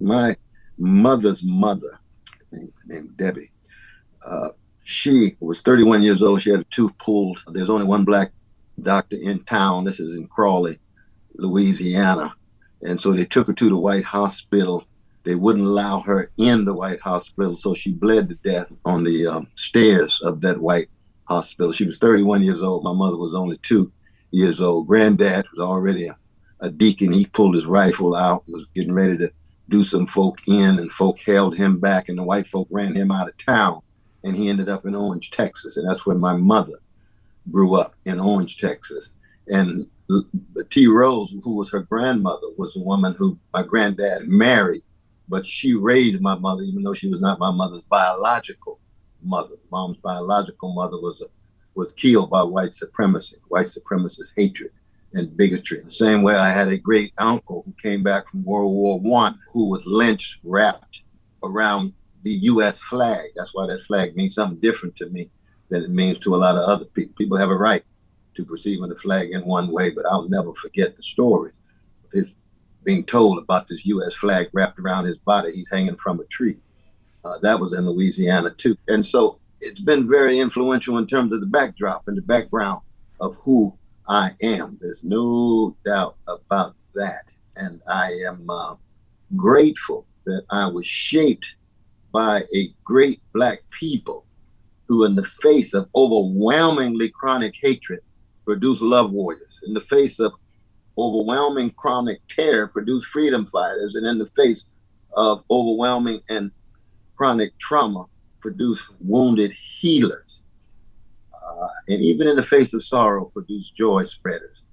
My mother's mother, named Debbie, uh, she was 31 years old. She had a tooth pulled. There's only one black doctor in town. This is in Crawley, Louisiana. And so they took her to the White Hospital. They wouldn't allow her in the White Hospital, so she bled to death on the stairs of that White Hospital. She was 31 years old. My mother was only 2 years old. Granddad was already a deacon. He pulled his rifle out, was getting ready to do some folk in, and folk held him back, and the white folk ran him out of town. And he ended up in Orange, Texas. And that's where my mother grew up, in Orange, Texas. And T. Rose, who was her grandmother, was a woman who my granddad married, but she raised my mother, even though she was not my mother's biological mother. Mom's biological mother was killed by white supremacy, white supremacist hatred and bigotry. The same way I had a great uncle who came back from World War I, who was lynched, wrapped around the U.S. flag. That's why that flag means something different to me than it means to a lot of other people. People have a right to perceiving the flag in one way, but I'll never forget the story of his being told about this U.S. flag wrapped around his body. He's hanging from a tree. That was in Louisiana too. And so it's been very influential in terms of the backdrop and the background of who I am. There's no doubt about that. And I am grateful that I was shaped by a great black people who, in the face of overwhelmingly chronic hatred, produced love warriors. In the face of overwhelming chronic terror, produced freedom fighters. And in the face of overwhelming and chronic trauma, produced wounded healers. And even in the face of sorrow, produced joy spreaders.